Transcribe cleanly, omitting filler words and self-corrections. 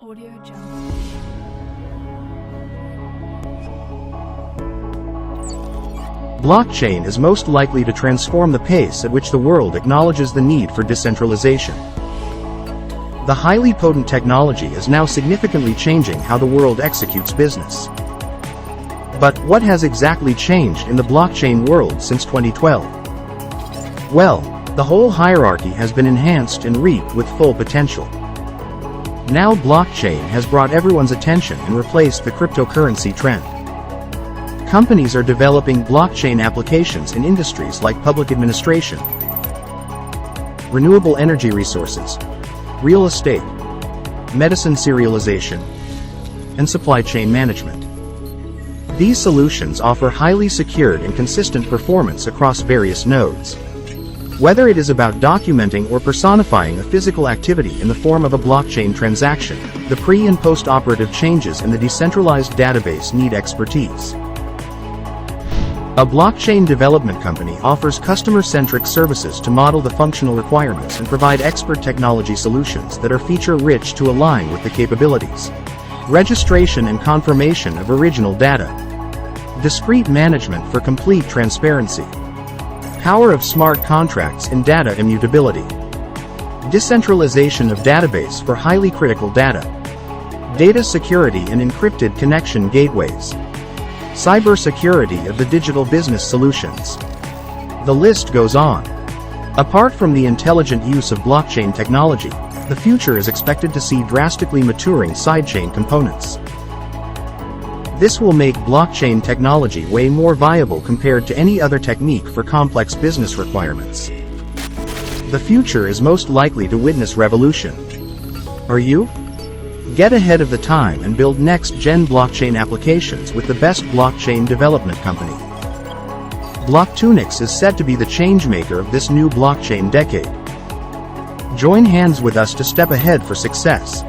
Audio Jungle. Blockchain is most likely to transform the pace at which the world acknowledges the need for decentralization. The highly potent technology is now significantly changing how the world executes business. But what has exactly changed in the blockchain world since 2012? Well, the whole hierarchy has been enhanced and reaped with full potential. Now blockchain has brought everyone's attention and replaced the cryptocurrency trend. Companies are developing blockchain applications in industries like public administration, renewable energy resources, real estate, medicine serialization, and supply chain management. These solutions offer highly secured and consistent performance across various nodes. Whether it is about documenting or personifying a physical activity in the form of a blockchain transaction, the pre- and post-operative changes in the decentralized database need expertise. A blockchain development company offers customer-centric services to model the functional requirements and provide expert technology solutions that are feature-rich to align with the capabilities. Registration and confirmation of original data. Discrete management for complete transparency. Power of smart contracts and data immutability. Decentralization of database for highly critical data. Data security and encrypted connection gateways. Cybersecurity of the digital business solutions. The list goes on. Apart from the intelligent use of blockchain technology, the future is expected to see drastically maturing sidechain components. This will make blockchain technology way more viable compared to any other technique for complex business requirements. The future is most likely to witness revolution. Are you? Get ahead of the time and build next-gen blockchain applications with the best blockchain development company. Blocktunix is set to be the changemaker of this new blockchain decade. Join hands with us to step ahead for success.